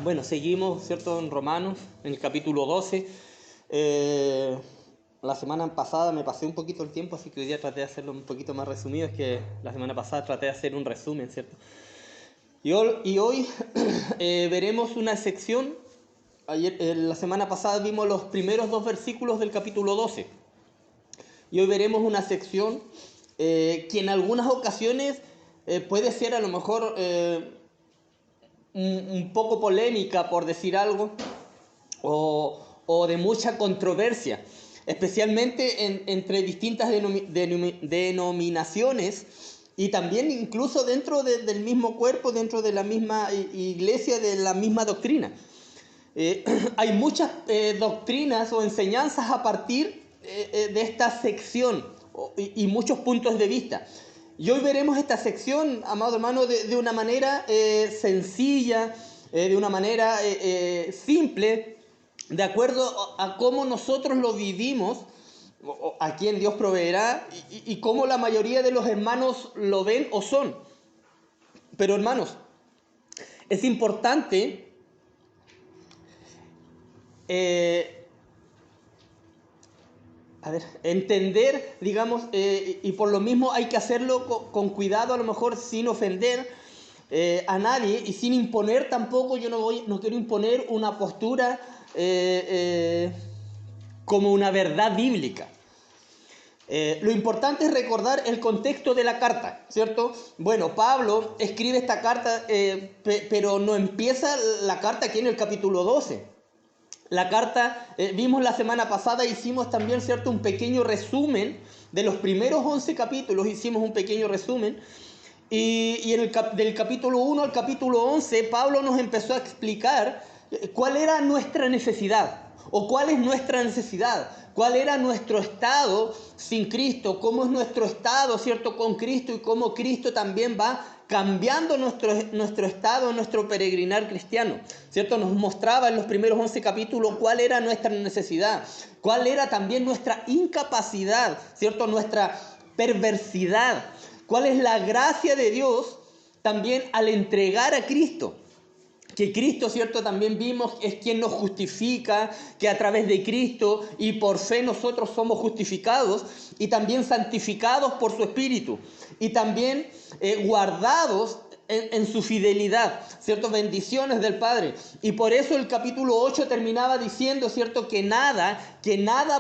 Bueno, seguimos, ¿cierto?, en Romanos, en el capítulo 12. La semana pasada me pasé un poquito el tiempo, así que hoy día traté de hacerlo un poquito más resumido. Es que la semana pasada traté de hacer un resumen, ¿cierto? Y hoy veremos una sección. La semana pasada vimos los primeros dos versículos del capítulo 12. Y hoy veremos una sección que en algunas ocasiones puede ser a lo mejor un poco polémica, por decir algo, o de mucha controversia, especialmente entre distintas denominaciones y también incluso dentro del mismo cuerpo, dentro de la misma iglesia, de la misma doctrina. Hay muchas doctrinas o enseñanzas a partir de esta sección y muchos puntos de vista. Y hoy veremos esta sección, amado hermano, de una manera sencilla, de una manera simple, de acuerdo a cómo nosotros lo vivimos, a quien Dios proveerá y cómo la mayoría de los hermanos lo ven o son. Pero hermanos, es importante entender, digamos, y por lo mismo hay que hacerlo con cuidado, a lo mejor sin ofender a nadie y sin imponer tampoco. Yo no quiero imponer una postura como una verdad bíblica. Lo importante es recordar el contexto de la carta, ¿cierto? Bueno, Pablo escribe esta carta, pero no empieza la carta aquí en el capítulo 12. La carta, vimos la semana pasada, hicimos también, ¿cierto?, un pequeño resumen de los primeros 11 capítulos, hicimos un pequeño resumen. Y del capítulo 1 al capítulo 11, Pablo nos empezó a explicar cuál era nuestra necesidad, o cuál es nuestra necesidad, cuál era nuestro estado sin Cristo, cómo es nuestro estado, ¿cierto?, con Cristo, y cómo Cristo también va cambiando nuestro estado, nuestro peregrinar cristiano, ¿cierto? Nos mostraba en los primeros 11 capítulos cuál era nuestra necesidad, cuál era también nuestra incapacidad, ¿cierto?, nuestra perversidad, cuál es la gracia de Dios también al entregar a Cristo. Que Cristo, ¿cierto?, también vimos, es quien nos justifica, que a través de Cristo y por fe nosotros somos justificados y también santificados por su Espíritu y también guardados en su fidelidad, ¿cierto? Bendiciones del Padre. Y por eso el capítulo 8 terminaba diciendo, ¿cierto?, que nada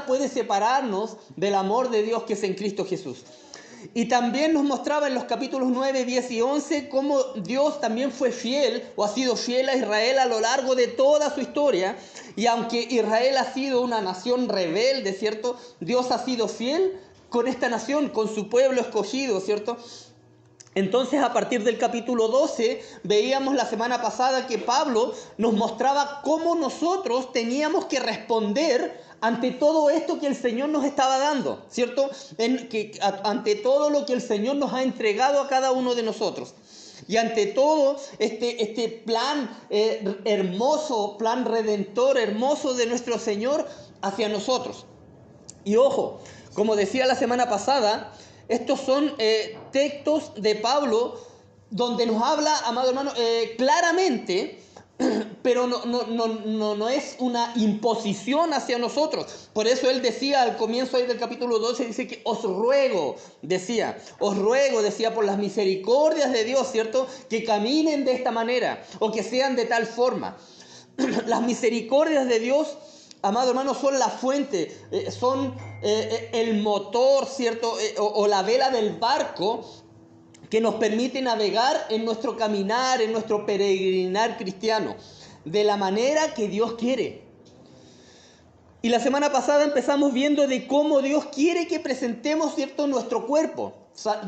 puede separarnos del amor de Dios que es en Cristo Jesús. Y también nos mostraba en los capítulos 9, 10 y 11 cómo Dios también fue fiel o ha sido fiel a Israel a lo largo de toda su historia. Y aunque Israel ha sido una nación rebelde, ¿cierto?, Dios ha sido fiel con esta nación, con su pueblo escogido, ¿cierto? Entonces, a partir del capítulo 12, veíamos la semana pasada que Pablo nos mostraba cómo nosotros teníamos que responder ante todo esto que el Señor nos estaba dando, ¿cierto? Ante todo lo que el Señor nos ha entregado a cada uno de nosotros. Y ante todo este plan hermoso, plan redentor hermoso de nuestro Señor hacia nosotros. Y ojo, como decía la semana pasada, estos son textos de Pablo donde nos habla, amado hermano, claramente, pero no es una imposición hacia nosotros. Por eso él decía al comienzo ahí del capítulo 12, dice que os ruego, decía, por las misericordias de Dios, ¿cierto?, que caminen de esta manera o que sean de tal forma. Las misericordias de Dios, amado hermano, son la fuente, son el motor, ¿cierto?, o la vela del barco que nos permite navegar en nuestro caminar, en nuestro peregrinar cristiano, de la manera que Dios quiere. Y la semana pasada empezamos viendo de cómo Dios quiere que presentemos, ¿cierto?, nuestro cuerpo.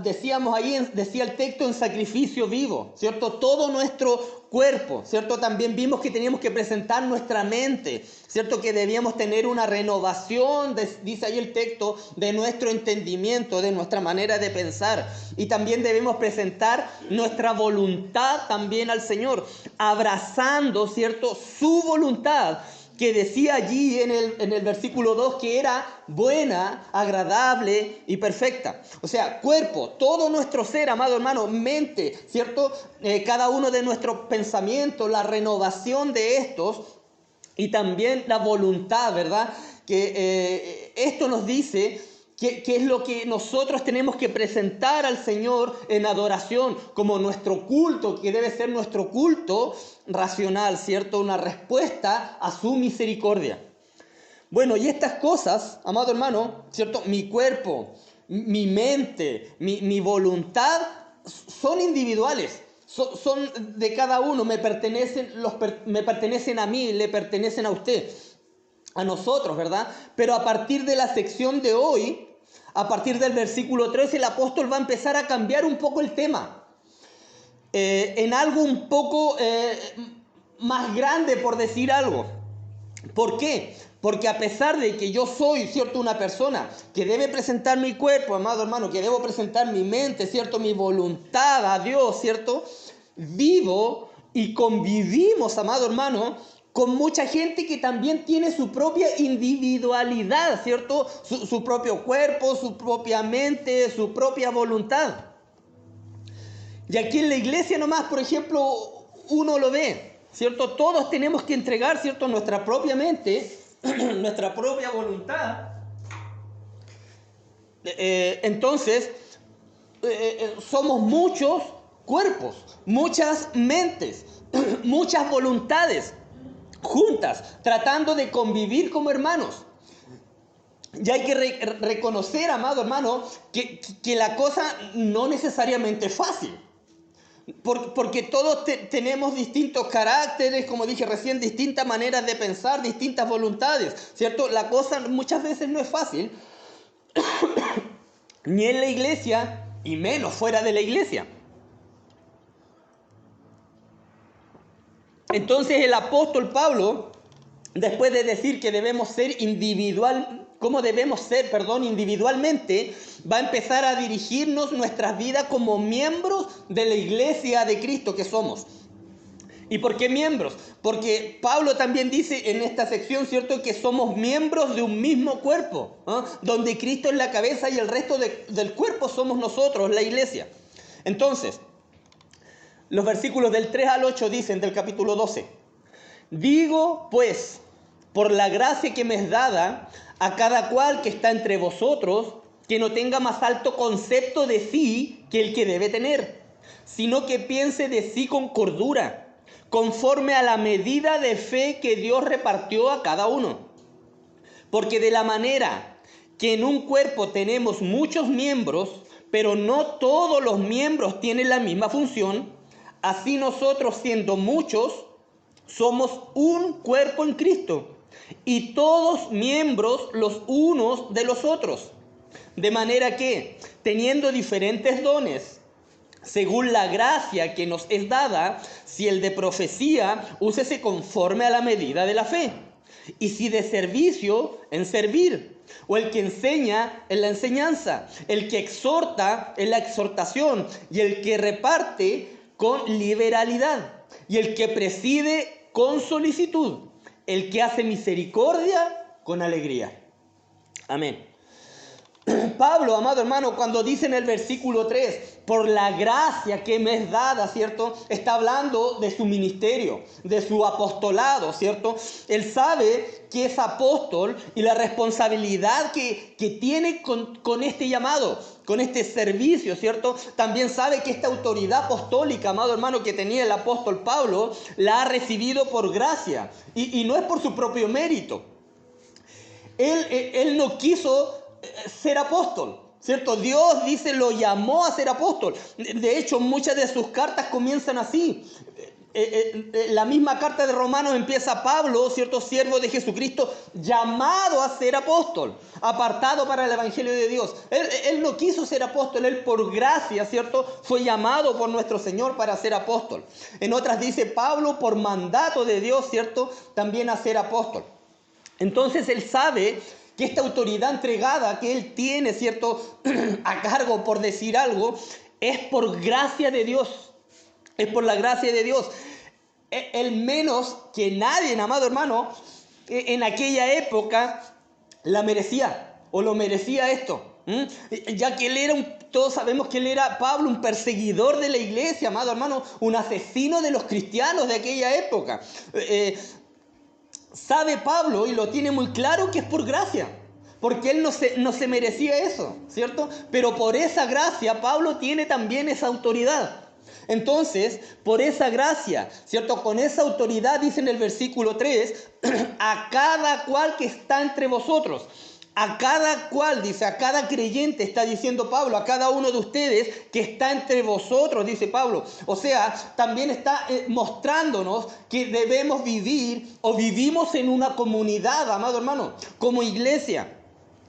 Decíamos ahí, decía el texto, en sacrificio vivo, ¿cierto? Todo nuestro cuerpo, ¿cierto? También vimos que teníamos que presentar nuestra mente, ¿cierto? Que debíamos tener una renovación, dice ahí el texto, de nuestro entendimiento, de nuestra manera de pensar. Y también debemos presentar nuestra voluntad también al Señor, abrazando, ¿cierto?, su voluntad que decía allí en el versículo 2 que era buena, agradable y perfecta. O sea, cuerpo, todo nuestro ser, amado hermano, mente, ¿cierto? Cada uno de nuestros pensamientos, la renovación de estos y también la voluntad, ¿verdad? Que esto nos dice que es lo que nosotros tenemos que presentar al Señor en adoración, como nuestro culto, que debe ser nuestro culto racional, ¿cierto? Una respuesta a su misericordia. Bueno, y estas cosas, amado hermano, ¿cierto? Mi cuerpo, mi mente, mi voluntad son individuales. Son de cada uno, me pertenecen a mí, le pertenecen a usted, a nosotros, ¿verdad? Pero a partir de la sección de hoy, a partir del versículo 13, el apóstol va a empezar a cambiar un poco el tema. En algo un poco más grande, por decir algo. ¿Por qué? Porque a pesar de que yo soy, ¿cierto?, una persona que debe presentar mi cuerpo, amado hermano, que debo presentar mi mente, ¿cierto?, mi voluntad a Dios, ¿cierto?, vivo y convivimos, amado hermano, con mucha gente que también tiene su propia individualidad, ¿cierto? Su propio cuerpo, su propia mente, su propia voluntad. Y aquí en la iglesia nomás, por ejemplo, uno lo ve, ¿cierto? Todos tenemos que entregar, ¿cierto?, nuestra propia mente, nuestra propia voluntad. Entonces, somos muchos cuerpos, muchas mentes, muchas voluntades juntas, tratando de convivir como hermanos. Y hay que reconocer, amado hermano, que la cosa no necesariamente es fácil. Porque todos tenemos distintos caracteres, como dije recién, distintas maneras de pensar, distintas voluntades, ¿cierto? La cosa muchas veces no es fácil, ni en la iglesia, y menos fuera de la iglesia. Entonces el apóstol Pablo, después de decir que debemos ser individualmente, va a empezar a dirigirnos nuestras vidas como miembros de la iglesia de Cristo que somos. ¿Y por qué miembros? Porque Pablo también dice en esta sección, ¿cierto?, que somos miembros de un mismo cuerpo, ¿eh? Donde Cristo es la cabeza y el resto del cuerpo somos nosotros, la iglesia. Entonces, los versículos del 3 al 8 dicen del capítulo 12: digo, pues, por la gracia que me es dada, a cada cual que está entre vosotros, que no tenga más alto concepto de sí que el que debe tener, sino que piense de sí con cordura, conforme a la medida de fe que Dios repartió a cada uno. Porque de la manera que en un cuerpo tenemos muchos miembros, pero no todos los miembros tienen la misma función, así nosotros, siendo muchos, somos un cuerpo en Cristo, y todos miembros los unos de los otros. De manera que, teniendo diferentes dones, según la gracia que nos es dada, si el de profecía, úsese conforme a la medida de la fe. Y si de servicio, en servir. O el que enseña, en la enseñanza. El que exhorta, en la exhortación. Y el que reparte, con liberalidad. Y el que preside, con solicitud. El que hace misericordia, con alegría. Amén. Pablo, amado hermano, cuando dice en el versículo 3, por la gracia que me es dada, ¿cierto? Está hablando de su ministerio, de su apostolado, ¿cierto? Él sabe que es apóstol y la responsabilidad que tiene con este llamado, con este servicio, ¿cierto? También sabe que esta autoridad apostólica, amado hermano, que tenía el apóstol Pablo, la ha recibido por gracia y no es por su propio mérito. Él no quiso ser apóstol, ¿cierto? Dios, dice, lo llamó a ser apóstol. De hecho, muchas de sus cartas comienzan así. La misma carta de Romanos empieza Pablo, ¿cierto?, siervo de Jesucristo, llamado a ser apóstol, apartado para el evangelio de Dios. Él no quiso ser apóstol, él por gracia, ¿cierto?, fue llamado por nuestro Señor para ser apóstol. En otras dice Pablo por mandato de Dios, ¿cierto?, también a ser apóstol. Entonces él sabe que esta autoridad entregada que él tiene, ¿cierto?, a cargo, por decir algo, es por gracia de Dios. Es por la gracia de Dios. Él menos que nadie, amado hermano, en aquella época la merecía o lo merecía esto. Ya que él era, todos sabemos que él era, Pablo, un perseguidor de la iglesia, amado hermano, un asesino de los cristianos de aquella época. Sabe Pablo, y lo tiene muy claro, que es por gracia, porque él no se merecía eso, ¿cierto? Pero por esa gracia Pablo tiene también esa autoridad. Entonces, por esa gracia, ¿cierto? Con esa autoridad, dice en el versículo 3, a cada cual que está entre vosotros. A cada cual, dice, a cada creyente, está diciendo Pablo, a cada uno de ustedes que está entre vosotros, dice Pablo. O sea, también está mostrándonos que debemos vivir o vivimos en una comunidad, amado hermano, como iglesia.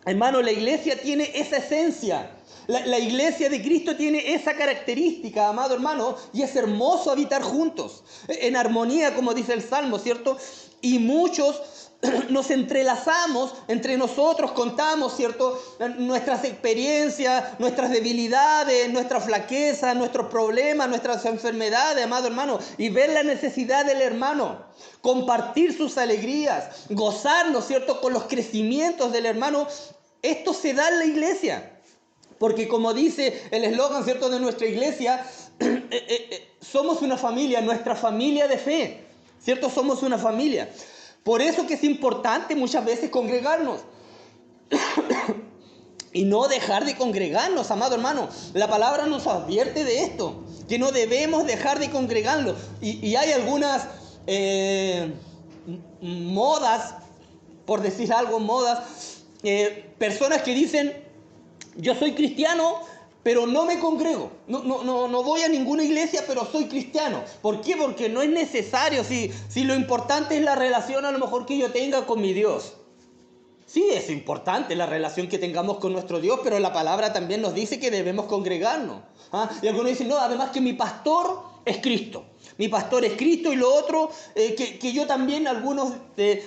Hermano, la iglesia tiene esa esencia. La iglesia de Cristo tiene esa característica, amado hermano, y es hermoso habitar juntos, en armonía, como dice el Salmo, ¿cierto? Y muchos nos entrelazamos entre nosotros, contamos, ¿cierto? Nuestras experiencias, nuestras debilidades, nuestras flaquezas, nuestros problemas, nuestras enfermedades, amado hermano, y ver la necesidad del hermano, compartir sus alegrías, gozarnos, ¿cierto? Con los crecimientos del hermano. Esto se da en la iglesia. Porque como dice el eslogan, ¿cierto?, de nuestra iglesia, somos una familia, nuestra familia de fe, ¿cierto? Somos una familia. Por eso que es importante muchas veces congregarnos. Y no dejar de congregarnos, amado hermano. La palabra nos advierte de esto, que no debemos dejar de congregarnos. Y hay algunas modas, por decir algo, modas, personas que dicen: yo soy cristiano, pero no me congrego. No voy a ninguna iglesia, pero soy cristiano. ¿Por qué? Porque no es necesario. Si lo importante es la relación a lo mejor que yo tenga con mi Dios. Sí, es importante la relación que tengamos con nuestro Dios, pero la palabra también nos dice que debemos congregarnos. Y algunos dicen: no, además que mi pastor es Cristo. Mi pastor es Cristo, y lo otro, que yo también, algunos, en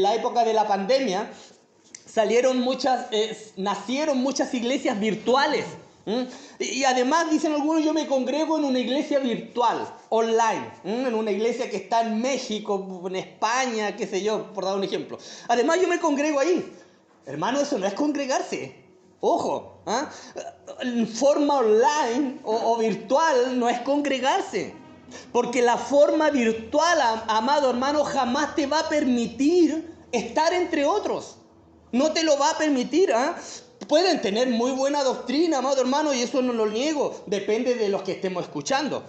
la época de la pandemia, nacieron muchas iglesias virtuales. Y además, dicen algunos: yo me congrego en una iglesia virtual, online, en una iglesia que está en México, en España, qué sé yo, por dar un ejemplo. Además, yo me congrego ahí. Hermano, eso no es congregarse. Ojo, en forma online o virtual no es congregarse. Porque la forma virtual, amado hermano, jamás te va a permitir estar entre otros. No te lo va a permitir. Pueden tener muy buena doctrina, amado hermano, y eso no lo niego. Depende de los que estemos escuchando.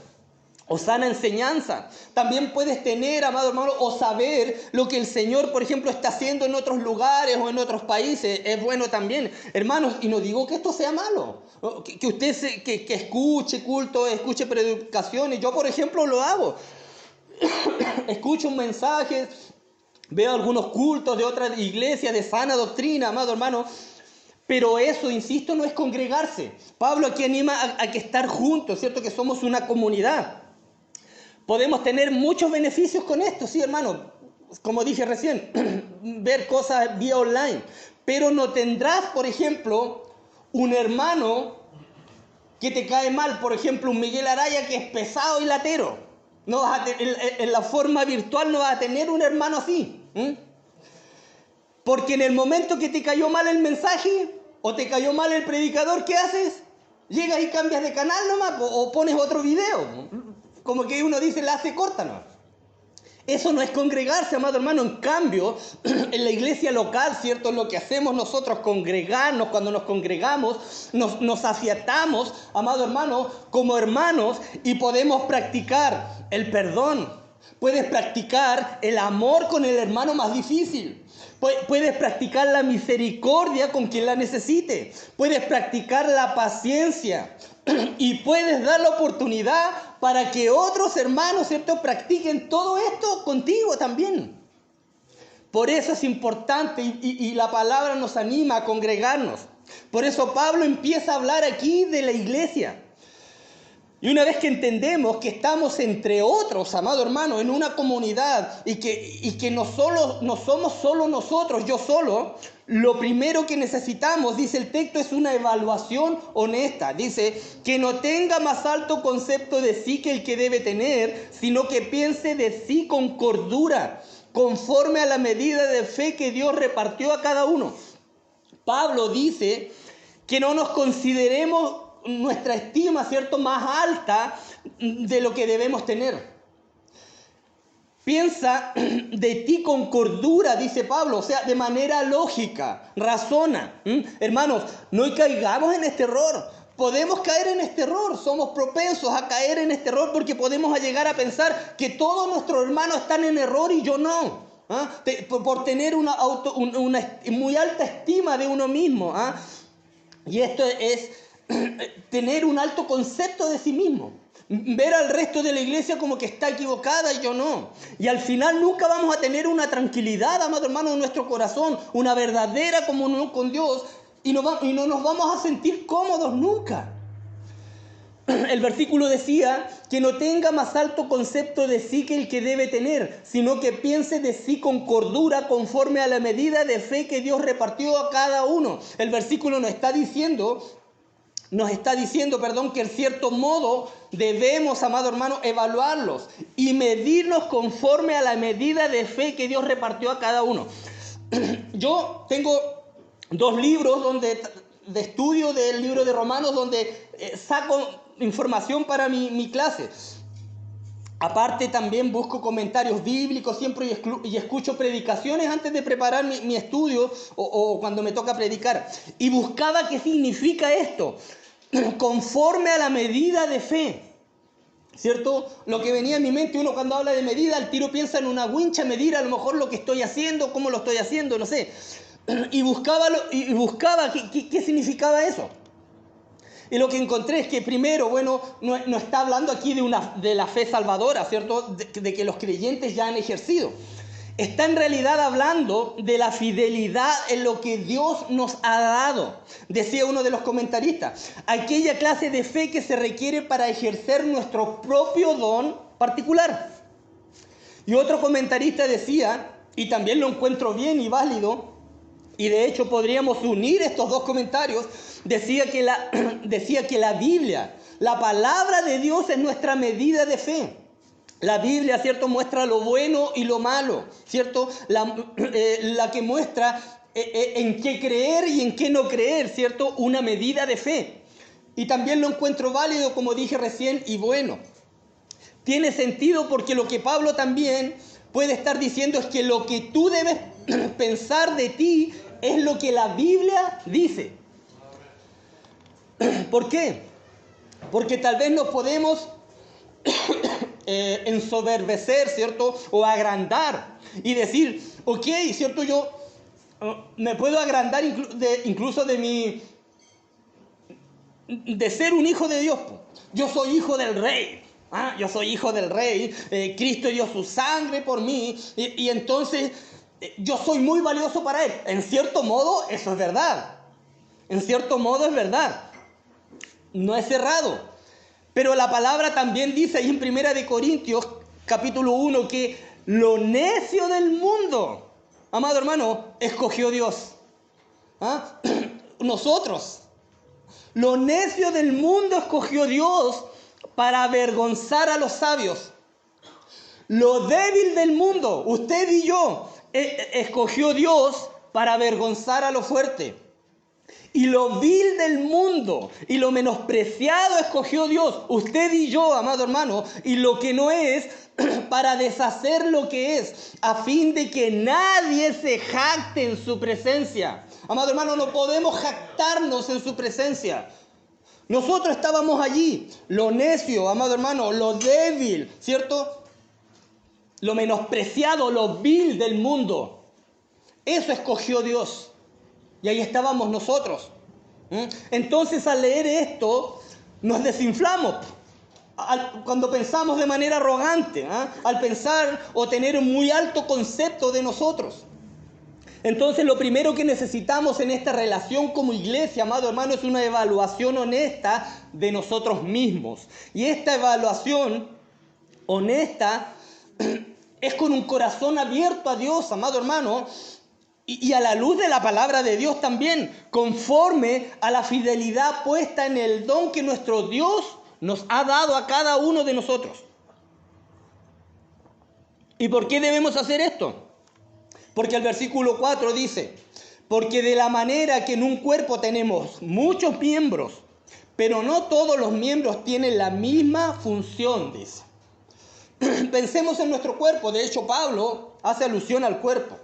O sana enseñanza. También puedes tener, amado hermano, o saber lo que el Señor, por ejemplo, está haciendo en otros lugares o en otros países. Es bueno también. Hermanos, y no digo que esto sea malo. Que usted que escuche culto, escuche predicaciones. Yo, por ejemplo, lo hago. Escucho un mensaje, veo algunos cultos de otras iglesias de sana doctrina, amado hermano. Pero eso, insisto, no es congregarse. Pablo aquí anima a que estar juntos, ¿cierto? Que somos una comunidad. Podemos tener muchos beneficios con esto, sí, hermano. Como dije recién, ver cosas vía online. Pero no tendrás, por ejemplo, un hermano que te cae mal, por ejemplo, un Miguel Araya que es pesado y latero. No vas en la forma virtual no vas a tener un hermano así. Porque en el momento que te cayó mal el mensaje o te cayó mal el predicador, ¿qué haces? Llegas y cambias de canal nomás o pones otro video. Como que uno dice, la hace corta, ¿no? Eso no es congregarse, amado hermano. En cambio, en la iglesia local, ¿cierto? Lo que hacemos nosotros, congregarnos, cuando nos congregamos, nos afiatamos, amado hermano, como hermanos, y podemos practicar el perdón. Puedes practicar el amor con el hermano más difícil. Puedes practicar la misericordia con quien la necesite. Puedes practicar la paciencia. Y puedes dar la oportunidad para que otros hermanos, ¿cierto?, practiquen todo esto contigo también. Por eso es importante y la palabra nos anima a congregarnos. Por eso Pablo empieza a hablar aquí de la iglesia. Y una vez que entendemos que estamos entre otros, amado hermano, en una comunidad y que no somos solo nosotros, yo solo, lo primero que necesitamos, dice el texto, es una evaluación honesta. Dice que no tenga más alto concepto de sí que el que debe tener, sino que piense de sí con cordura, conforme a la medida de fe que Dios repartió a cada uno. Pablo dice que no nos consideremos nuestra estima, ¿cierto?, más alta de lo que debemos tener. Piensa de ti con cordura, dice Pablo, o sea, de manera lógica, razona. Hermanos, no caigamos en este error. Podemos caer en este error, somos propensos a caer en este error porque podemos llegar a pensar que todos nuestros hermanos están en error y yo no. Por tener una muy alta estima de uno mismo. Y esto es tener un alto concepto de sí mismo. Ver al resto de la iglesia como que está equivocada y yo no. Y al final nunca vamos a tener una tranquilidad, amado hermano, en nuestro corazón, una verdadera comunión con Dios y no nos vamos a sentir cómodos nunca. El versículo decía que no tenga más alto concepto de sí que el que debe tener, sino que piense de sí con cordura conforme a la medida de fe que Dios repartió a cada uno. El versículo nos está diciendo, que en cierto modo debemos, amado hermano, evaluarlos y medirnos conforme a la medida de fe que Dios repartió a cada uno. Yo tengo 2 libros de estudio del libro de Romanos donde saco información para mi clase. Aparte también busco comentarios bíblicos siempre y escucho predicaciones antes de preparar mi estudio o cuando me toca predicar. Y buscaba qué significa esto, conforme a la medida de fe. ¿Cierto? Lo que venía en mi mente, uno cuando habla de medida, al tiro piensa en una wincha, medir a lo mejor lo que estoy haciendo, cómo lo estoy haciendo, no sé. Y buscaba qué significaba eso. Y lo que encontré es que primero, no está hablando aquí de la fe salvadora, ¿cierto? De que los creyentes ya han ejercido. Está en realidad hablando de la fidelidad en lo que Dios nos ha dado. Decía uno de los comentaristas, aquella clase de fe que se requiere para ejercer nuestro propio don particular. Y otro comentarista decía, y también lo encuentro bien y válido, y de hecho podríamos unir estos 2 comentarios, decía que la Biblia, la palabra de Dios es nuestra medida de fe. La Biblia, ¿cierto?, muestra lo bueno y lo malo, ¿cierto? La que muestra en qué creer y en qué no creer, ¿cierto? Una medida de fe. Y también lo encuentro válido, como dije recién, y bueno. Tiene sentido porque lo que Pablo también puede estar diciendo es que lo que tú debes pensar de ti es lo que la Biblia dice. ¿Por qué? Porque tal vez nos podemos ensoberbecer, ¿cierto? O agrandar y decir, ok, ¿cierto? Yo me puedo agrandar incluso de ser un hijo de Dios. Yo soy hijo del rey. Yo soy hijo del rey. Cristo dio su sangre por mí. Y entonces yo soy muy valioso para Él. En cierto modo, eso es verdad. En cierto modo es verdad. No es cerrado. Pero la palabra también dice ahí en 1 Corintios, capítulo 1, que lo necio del mundo, amado hermano, escogió Dios. Nosotros. Lo necio del mundo escogió Dios para avergonzar a los sabios. Lo débil del mundo, usted y yo, escogió Dios para avergonzar a lo fuerte. Y lo vil del mundo y lo menospreciado escogió Dios, usted y yo, amado hermano, y lo que no es, para deshacer lo que es, a fin de que nadie se jacte en su presencia. Amado hermano, no podemos jactarnos en su presencia. Nosotros estábamos allí, lo necio, amado hermano, lo débil, ¿cierto? Lo menospreciado, lo vil del mundo. Eso escogió Dios. Y ahí estábamos nosotros. Entonces, al leer esto, nos desinflamos. Cuando pensamos de manera arrogante, al pensar o tener un muy alto concepto de nosotros. Entonces lo primero que necesitamos en esta relación como iglesia, amado hermano, es una evaluación honesta de nosotros mismos. Y esta evaluación honesta es con un corazón abierto a Dios, amado hermano, y a la luz de la palabra de Dios también, conforme a la fidelidad puesta en el don que nuestro Dios nos ha dado a cada uno de nosotros. ¿Y por qué debemos hacer esto? Porque el versículo 4 dice, porque de la manera que en un cuerpo tenemos muchos miembros, pero no todos los miembros tienen la misma función, dice. Pensemos en nuestro cuerpo. De hecho, Pablo hace alusión al cuerpo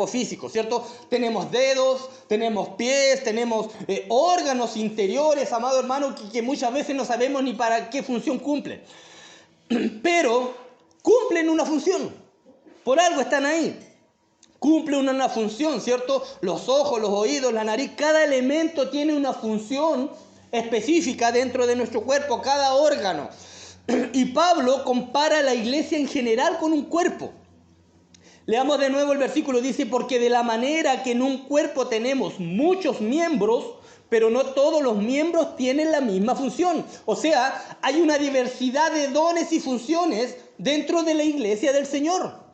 físico, ¿cierto? Tenemos dedos, tenemos pies, tenemos órganos interiores, amado hermano, que muchas veces no sabemos ni para qué función cumplen. Pero cumplen una función. Por algo están ahí. Cumplen una función, ¿cierto? Los ojos, los oídos, la nariz, cada elemento tiene una función específica dentro de nuestro cuerpo, cada órgano. Y Pablo compara a la iglesia en general con un cuerpo. Leamos de nuevo el versículo, dice, porque de la manera que en un cuerpo tenemos muchos miembros, pero no todos los miembros tienen la misma función. O sea, hay una diversidad de dones y funciones dentro de la iglesia del Señor.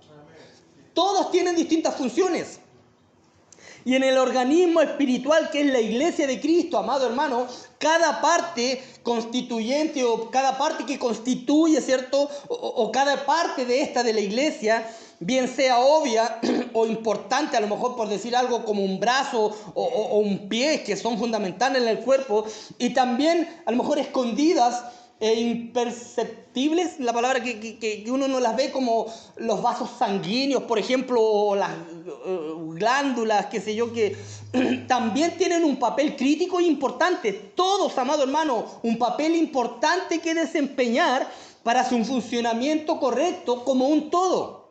Todos tienen distintas funciones. Y en el organismo espiritual que es la iglesia de Cristo, amado hermano, cada parte constituyente o cada parte que constituye, ¿cierto? O cada parte de esta de la iglesia, bien sea obvia o importante, a lo mejor por decir algo como un brazo o un pie, que son fundamentales en el cuerpo, y también a lo mejor escondidas e imperceptibles, la palabra que uno no las ve, como los vasos sanguíneos, por ejemplo, o las glándulas, qué sé yo, que también tienen un papel crítico e importante. Todos, amado hermano, un papel importante que desempeñar para su funcionamiento correcto como un todo.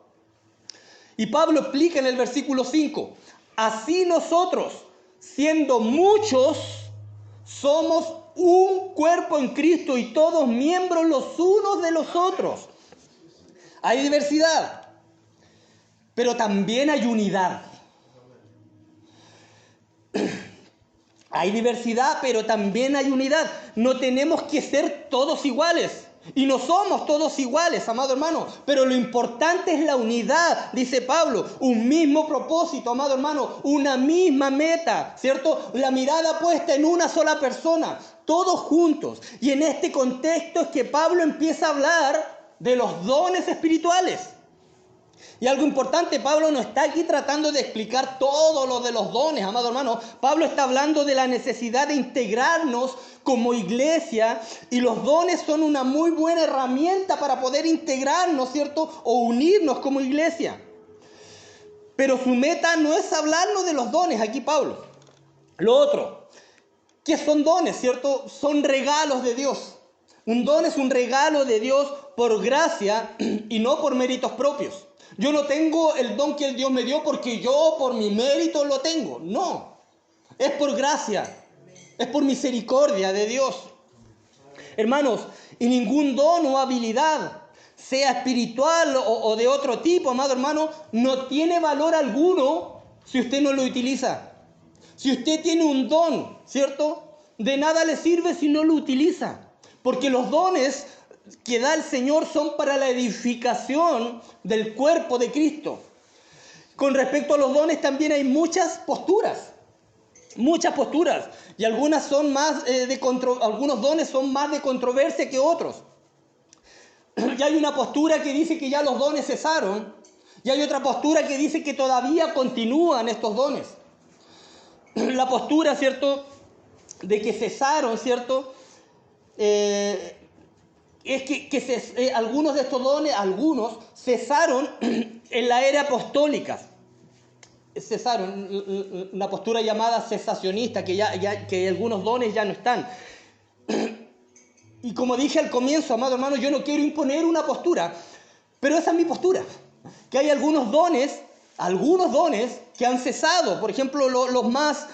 Y Pablo explica en el versículo 5, así nosotros, siendo muchos, somos un cuerpo en Cristo y todos miembros los unos de los otros. Hay diversidad, pero también hay unidad. Hay diversidad, pero también hay unidad. No tenemos que ser todos iguales. Y no somos todos iguales, amado hermano. Pero lo importante es la unidad, dice Pablo. Un mismo propósito, amado hermano. Una misma meta, ¿cierto? La mirada puesta en una sola persona. Todos juntos. Y en este contexto es que Pablo empieza a hablar de los dones espirituales. Y algo importante, Pablo no está aquí tratando de explicar todo lo de los dones, amado hermano. Pablo está hablando de la necesidad de integrarnos como iglesia, y los dones son una muy buena herramienta para poder integrarnos, ¿cierto? O unirnos como iglesia. Pero su meta no es hablarnos de los dones aquí, Pablo. Lo otro, ¿qué son dones, cierto? Son regalos de Dios. Un don es un regalo de Dios por gracia y no por méritos propios. Yo no tengo el don que Dios me dio porque yo por mi mérito lo tengo. No, es por gracia, es por misericordia de Dios. Hermanos, y ningún don o habilidad, sea espiritual o de otro tipo, amado hermano, no tiene valor alguno si usted no lo utiliza. Si usted tiene un don, ¿cierto? De nada le sirve si no lo utiliza. Porque los dones que da el Señor son para la edificación del cuerpo de Cristo. Con respecto a los dones también hay muchas posturas. Y algunas son más algunos dones son más de controversia que otros. Y hay una postura que dice que ya los dones cesaron, y hay otra postura que dice que todavía continúan estos dones. La postura, ¿cierto?, de que cesaron, ¿cierto?, es que algunos de estos dones, algunos cesaron en la era apostólica. Cesaron, una postura llamada cesacionista, que algunos dones ya no están. Y como dije al comienzo, amado hermano, yo no quiero imponer una postura, pero esa es mi postura. Que hay algunos dones que han cesado. Por ejemplo, los más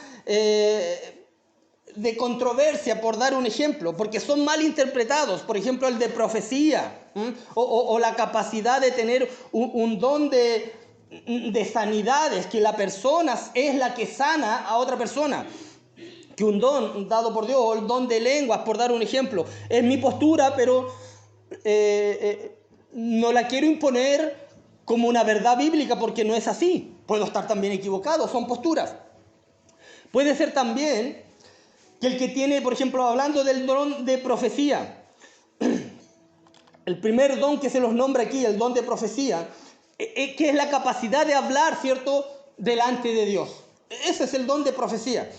de controversia, por dar un ejemplo, porque son mal interpretados. Por ejemplo, el de profecía, o la capacidad de tener un don de de sanidades, que la persona es la que sana a otra persona, que un don dado por Dios, o el don de lenguas, por dar un ejemplo, es mi postura, pero no la quiero imponer como una verdad bíblica porque no es así. Puedo estar también equivocado, son posturas. Puede ser también que el que tiene, por ejemplo, hablando del don de profecía, el primer don que se los nombra aquí, el don de profecía, que es la capacidad de hablar, ¿cierto?, delante de Dios. Ese es el don de profecía.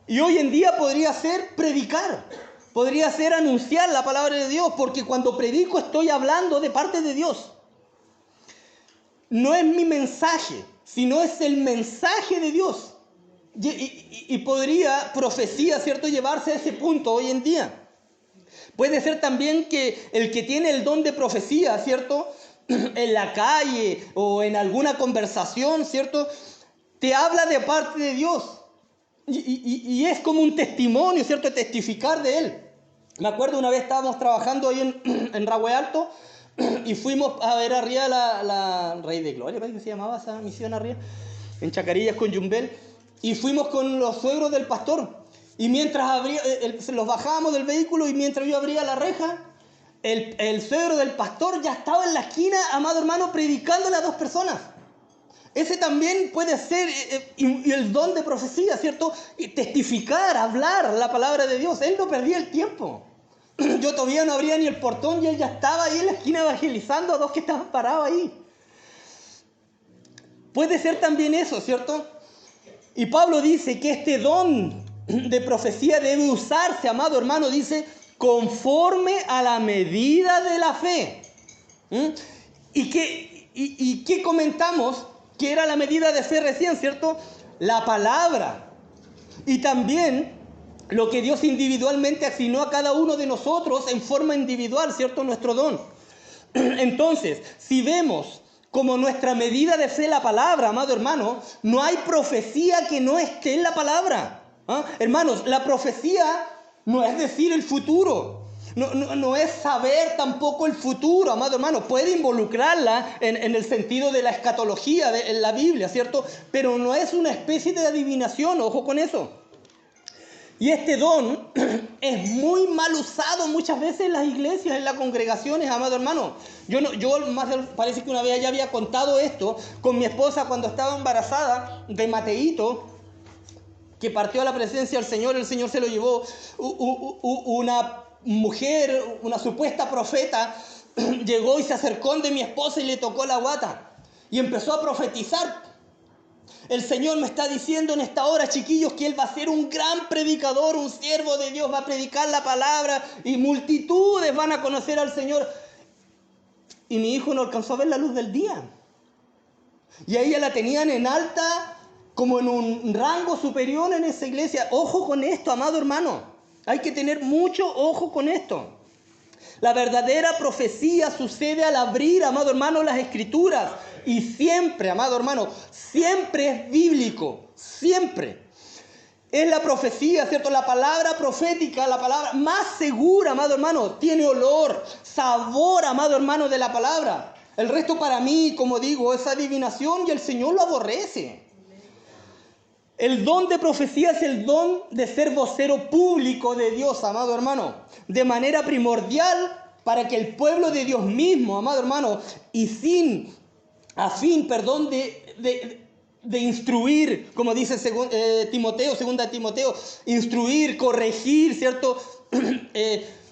Y hoy en día podría ser predicar, podría ser anunciar la palabra de Dios, porque cuando predico estoy hablando de parte de Dios. No es mi mensaje, sino es el mensaje de Dios. Y podría profecía, ¿cierto?, llevarse a ese punto hoy en día. Puede ser también que el que tiene el don de profecía, ¿cierto?, en la calle o en alguna conversación, ¿cierto?, te habla de parte de Dios. Y es como un testimonio, ¿cierto?, testificar de Él. Me acuerdo una vez estábamos trabajando ahí en Rahue Alto y fuimos a ver arriba la Rey de Gloria, parece que se llamaba esa misión arriba, en Chacarillas con Yumbel, y fuimos con los suegros del pastor. Y mientras los bajábamos del vehículo y mientras yo abría la reja, el suegro del pastor ya estaba en la esquina, amado hermano, predicándole a 2 personas. Ese también puede ser y el don de profecía, ¿cierto? Y testificar, hablar la palabra de Dios. Él no perdía el tiempo. Yo todavía no abría ni el portón y él ya estaba ahí en la esquina evangelizando a 2 que estaban parados ahí. Puede ser también eso, ¿cierto? Y Pablo dice que este don de profecía debe usarse, amado hermano, dice, conforme a la medida de la fe. ¿Y qué comentamos? Que era la medida de fe recién, ¿cierto? La palabra. Y también lo que Dios individualmente asignó a cada uno de nosotros en forma individual, ¿cierto? Nuestro don. Entonces, si vemos como nuestra medida de fe la palabra, amado hermano, no hay profecía que no esté en la palabra. Hermanos, la profecía no es decir el futuro. No es saber tampoco el futuro, amado hermano. Puede involucrarla en el sentido de la escatología en la Biblia, ¿cierto? Pero no es una especie de adivinación, ojo con eso. Y este don es muy mal usado muchas veces en las iglesias, en las congregaciones, amado hermano. Parece que una vez ya había contado esto con mi esposa cuando estaba embarazada de Mateito, que partió a la presencia del Señor, el Señor se lo llevó. Una mujer, una supuesta profeta, llegó y se acercó de mi esposa y le tocó la guata y empezó a profetizar. El Señor me está diciendo en esta hora, chiquillos, que Él va a ser un gran predicador, un siervo de Dios, va a predicar la palabra y multitudes van a conocer al Señor. Y mi hijo no alcanzó a ver la luz del día. Y a ella la tenían en alta, como en un rango superior en esa iglesia. Ojo con esto, amado hermano. Hay que tener mucho ojo con esto. La verdadera profecía sucede al abrir, amado hermano, las escrituras. Y siempre, amado hermano, siempre es bíblico. Siempre. Es la profecía, ¿cierto? La palabra profética, la palabra más segura, amado hermano. Tiene olor, sabor, amado hermano, de la palabra. El resto para mí, como digo, es adivinación y el Señor lo aborrece. El don de profecía es el don de ser vocero público de Dios, amado hermano, de manera primordial para que el pueblo de Dios mismo, amado hermano, y a fin de instruir, como dice Timoteo, 2 Timoteo, instruir, corregir, ¿cierto?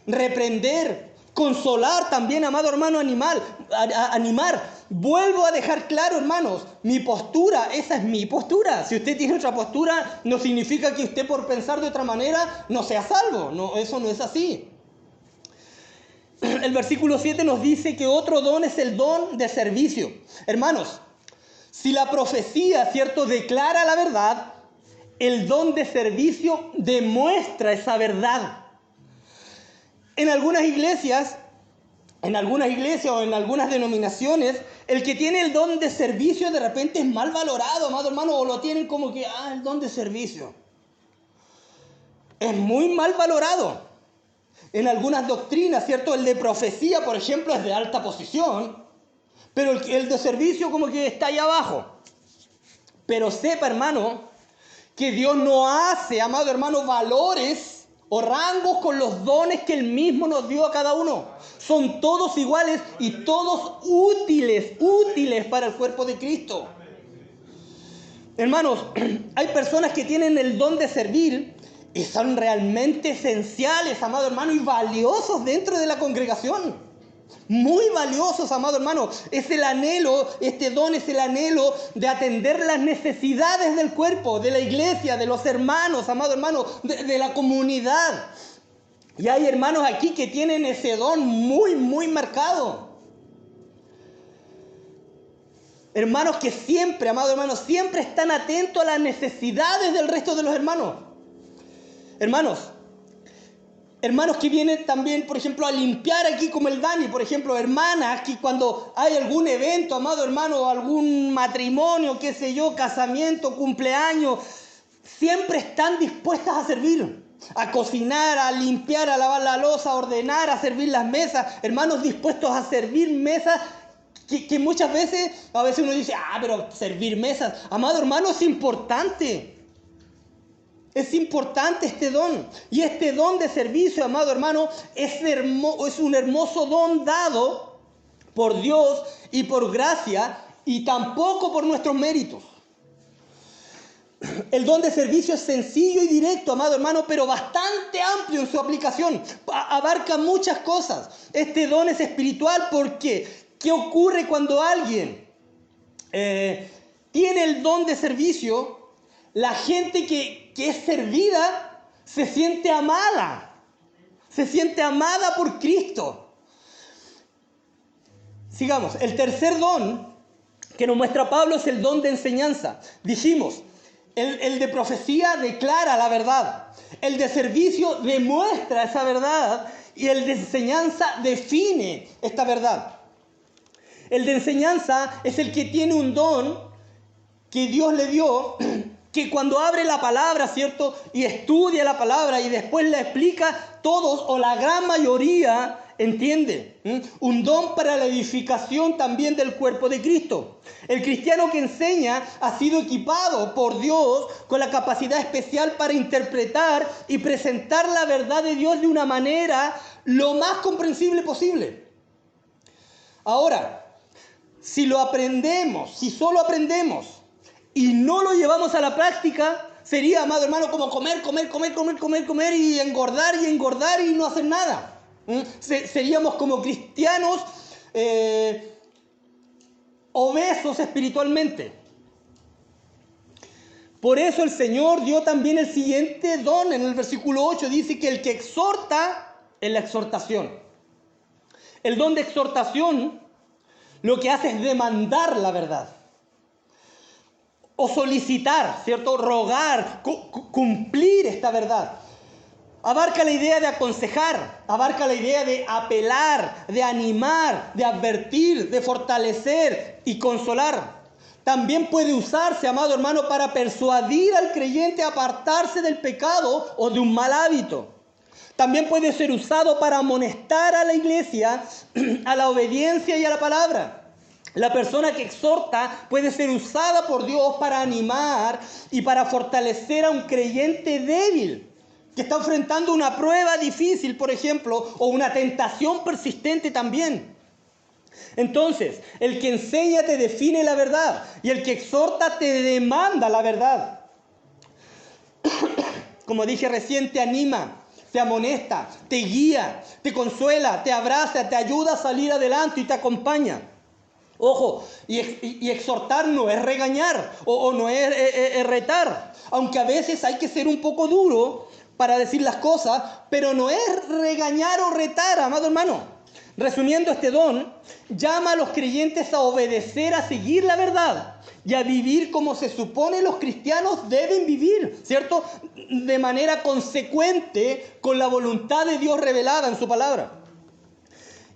Reprender, consolar también, amado hermano, animar. Vuelvo a dejar claro, hermanos, mi postura, esa es mi postura. Si usted tiene otra postura, no significa que usted por pensar de otra manera no sea salvo. No, eso no es así. El versículo 7 nos dice que otro don es el don de servicio. Hermanos, si la profecía, ¿cierto?, declara la verdad, el don de servicio demuestra esa verdad. En algunas iglesias o en algunas denominaciones, el que tiene el don de servicio de repente es mal valorado, amado hermano, o lo tienen como que, el don de servicio. Es muy mal valorado. En algunas doctrinas, ¿cierto? El de profecía, por ejemplo, es de alta posición, pero el de servicio como que está ahí abajo. Pero sepa, hermano, que Dios no hace, amado hermano, valores o rangos con los dones que Él mismo nos dio a cada uno. Son todos iguales y todos útiles para el cuerpo de Cristo. Hermanos, hay personas que tienen el don de servir y son realmente esenciales, amado hermano, y valiosos dentro de la congregación. Muy valiosos, amado hermano. Es el anhelo, este don es el anhelo de atender las necesidades del cuerpo, de la iglesia, de los hermanos, amado hermano, de la comunidad. Y hay hermanos aquí que tienen ese don muy marcado. Hermanos que siempre, amado hermano, siempre están atentos a las necesidades del resto de los hermanos. Hermanos que vienen también, por ejemplo, a limpiar aquí como el Dani, por ejemplo, hermanas que cuando hay algún evento, amado hermano, algún matrimonio, qué sé yo, casamiento, cumpleaños, siempre están dispuestas a servir, a cocinar, a limpiar, a lavar la loza, a ordenar, a servir las mesas, hermanos dispuestos a servir mesas que muchas veces, a veces uno dice, pero servir mesas, amado hermano, es importante. Es importante este don. Y este don de servicio, amado hermano, es un hermoso don dado por Dios y por gracia y tampoco por nuestros méritos. El don de servicio es sencillo y directo, amado hermano, pero bastante amplio en su aplicación. Abarca muchas cosas. Este don es espiritual porque ¿qué ocurre cuando alguien tiene el don de servicio? La gente que es servida se siente amada por Cristo. Sigamos, el tercer don que nos muestra Pablo es el don de enseñanza. Dijimos, el de profecía declara la verdad, el de servicio demuestra esa verdad y el de enseñanza define esta verdad. El de enseñanza es el que tiene un don que Dios le dio, que cuando abre la palabra, ¿cierto? Y estudia la palabra y después la explica, todos o la gran mayoría entienden. Un don para la edificación también del cuerpo de Cristo. El cristiano que enseña ha sido equipado por Dios con la capacidad especial para interpretar y presentar la verdad de Dios de una manera lo más comprensible posible. Ahora, si lo aprendemos, si solo aprendemos y no lo llevamos a la práctica, sería, amado hermano, como comer y engordar y no hacer nada. Seríamos como cristianos obesos espiritualmente. Por eso el Señor dio también el siguiente don. En el versículo 8 dice que el que exhorta en la exhortación. El don de exhortación lo que hace es demandar la verdad. O solicitar, ¿cierto? Rogar, cumplir esta verdad. Abarca la idea de aconsejar, abarca la idea de apelar, de animar, de advertir, de fortalecer y consolar. También puede usarse, amado hermano, para persuadir al creyente a apartarse del pecado o de un mal hábito. También puede ser usado para amonestar a la iglesia a la obediencia y a la palabra. La persona que exhorta puede ser usada por Dios para animar y para fortalecer a un creyente débil que está enfrentando una prueba difícil, por ejemplo, o una tentación persistente también. Entonces, el que enseña te define la verdad y el que exhorta te demanda la verdad. Como dije recién, te anima, te amonesta, te guía, te consuela, te abraza, te ayuda a salir adelante y te acompaña. Ojo, y exhortar no es regañar o no es retar, aunque a veces hay que ser un poco duro para decir las cosas, pero no es regañar o retar, amado hermano. Resumiendo, este don llama a los creyentes a obedecer, a seguir la verdad y a vivir como se supone los cristianos deben vivir, ¿cierto? De manera consecuente con la voluntad de Dios revelada en su palabra.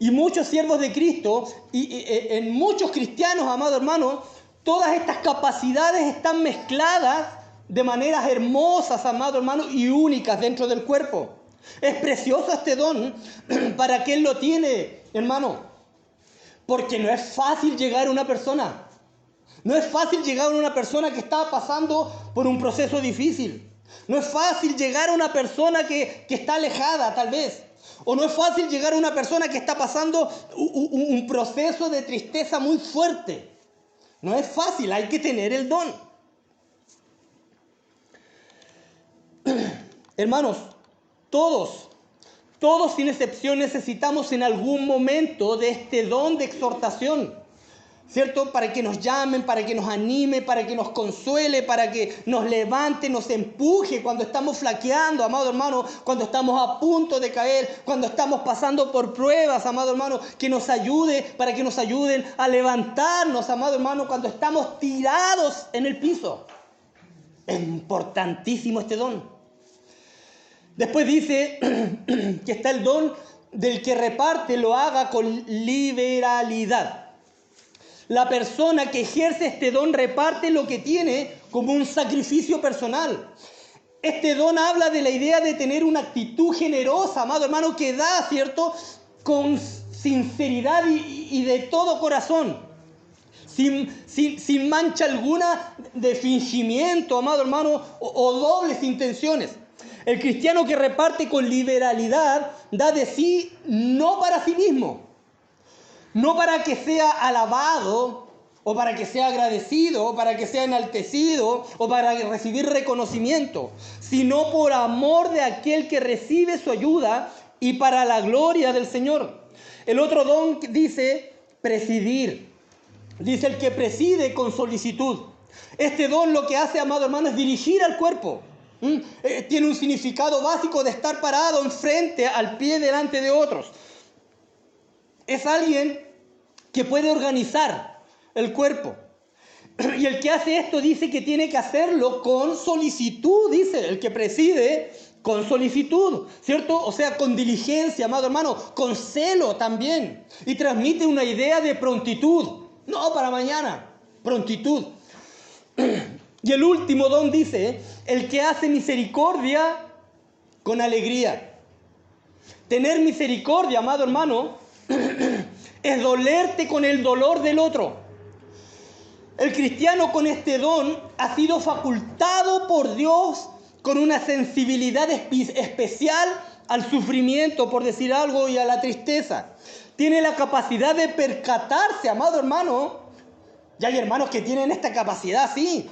Y muchos siervos de Cristo, y en muchos cristianos, amado hermano, todas estas capacidades están mezcladas de maneras hermosas, amado hermano, y únicas dentro del cuerpo. Es precioso este don para quien lo tiene, hermano. Porque no es fácil llegar a una persona. No es fácil llegar a una persona que está pasando por un proceso difícil. No es fácil llegar a una persona que está alejada, tal vez. O no es fácil llegar a una persona que está pasando un proceso de tristeza muy fuerte. No es fácil, hay que tener el don. Hermanos, todos sin excepción necesitamos en algún momento de este don de exhortación, ¿cierto? Para que nos llamen, para que nos anime, para que nos consuele, para que nos levante, nos empuje cuando estamos flaqueando, amado hermano, cuando estamos a punto de caer, cuando estamos pasando por pruebas, amado hermano, que nos ayude, para que nos ayuden a levantarnos, amado hermano, cuando estamos tirados en el piso. Es importantísimo este don. Después dice que está el don del que reparte, lo haga con liberalidad. La persona que ejerce este don reparte lo que tiene como un sacrificio personal. Este don habla de la idea de tener una actitud generosa, amado hermano, que da, ¿cierto?, con sinceridad y de todo corazón. Sin mancha alguna de fingimiento, amado hermano, o dobles intenciones. El cristiano que reparte con liberalidad da de sí no para sí mismo, no para que sea alabado, o para que sea agradecido, o para que sea enaltecido, o para recibir reconocimiento, sino por amor de aquel que recibe su ayuda y para la gloria del Señor. El otro don dice presidir. Dice el que preside con solicitud. Este don lo que hace, amado hermano, es dirigir al cuerpo. Tiene un significado básico de estar parado enfrente, al pie, delante de otros. Es alguien que puede organizar el cuerpo. Y el que hace esto dice que tiene que hacerlo con solicitud, dice, el que preside con solicitud, ¿cierto? O sea, con diligencia, amado hermano, con celo también. Y transmite una idea de prontitud. No para mañana, prontitud. Y el último don dice, el que hace misericordia con alegría. Tener misericordia, amado hermano, es dolerte con el dolor del otro. El cristiano con este don ha sido facultado por Dios con una sensibilidad especial al sufrimiento, por decir algo, y a la tristeza. Tiene la capacidad de percatarse, amado hermano. Y hay hermanos que tienen esta capacidad, sí.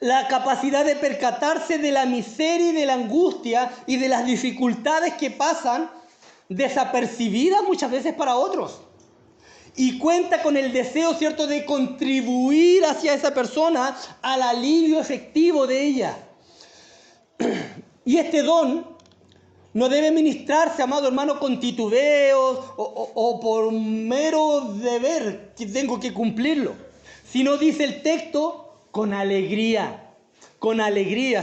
La capacidad de percatarse de la miseria y de la angustia y de las dificultades que pasan desapercibidas muchas veces para otros. Y cuenta con el deseo, ¿cierto?, de contribuir hacia esa persona al alivio efectivo de ella. Y este don no debe ministrarse, amado hermano, con titubeos o por mero deber que tengo que cumplirlo, sino, dice el texto, con alegría,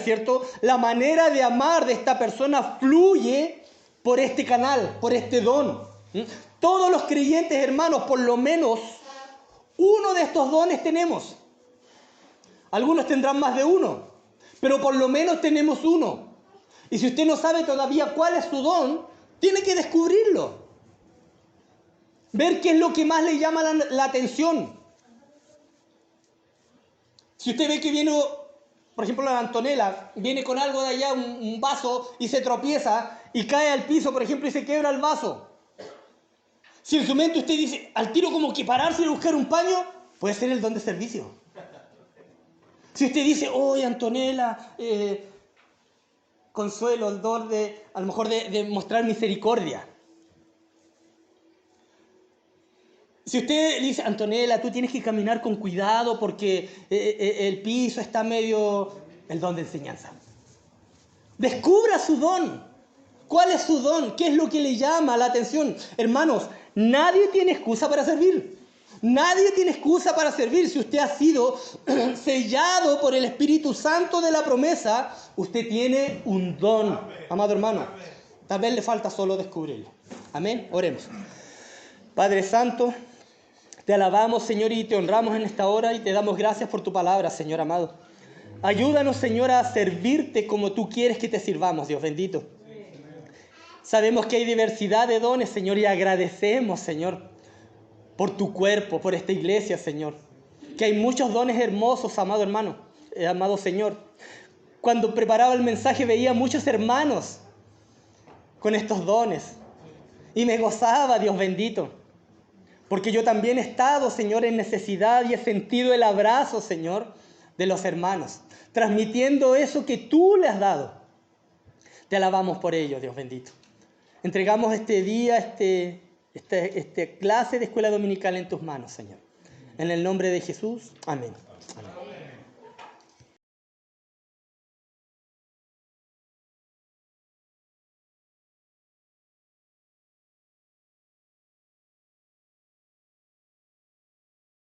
¿cierto? La manera de amar de esta persona fluye por este canal, por este don. Todos los creyentes, hermanos, por lo menos uno de estos dones tenemos. Algunos tendrán más de uno, pero por lo menos tenemos uno. Y si usted no sabe todavía cuál es su don, tiene que descubrirlo. Ver qué es lo que más le llama la atención. Si usted ve que viene, por ejemplo, la Antonella, viene con algo de allá, un vaso, y se tropieza y cae al piso, por ejemplo, y se quiebra el vaso. Si en su mente usted dice, al tiro como que pararse y buscar un paño, puede ser el don de servicio. Si usted dice, oye, Antonella, consuelo, el don de, a lo mejor de mostrar misericordia. Si usted dice, Antonella, tú tienes que caminar con cuidado porque el piso está medio... el don de enseñanza. Descubra su don. ¿Cuál es su don? ¿Qué es lo que le llama la atención? Hermanos, nadie tiene excusa para servir. Nadie tiene excusa para servir. Si usted ha sido sellado por el Espíritu Santo de la promesa, usted tiene un don, amado hermano. Tal vez le falta solo descubrirlo. Amén. Oremos. Padre Santo, te alabamos, Señor, y te honramos en esta hora y te damos gracias por tu palabra, Señor amado. Ayúdanos, Señor, a servirte como tú quieres que te sirvamos, Dios bendito. Sabemos que hay diversidad de dones, Señor, y agradecemos, Señor, por tu cuerpo, por esta iglesia, Señor. Que hay muchos dones hermosos, amado hermano, amado Señor. Cuando preparaba el mensaje veía muchos hermanos con estos dones. Y me gozaba, Dios bendito. Porque yo también he estado, Señor, en necesidad y he sentido el abrazo, Señor, de los hermanos. Transmitiendo eso que tú le has dado. Te alabamos por ello, Dios bendito. Entregamos este día, esta clase de escuela dominical en tus manos, Señor. En el nombre de Jesús, amén. Amén.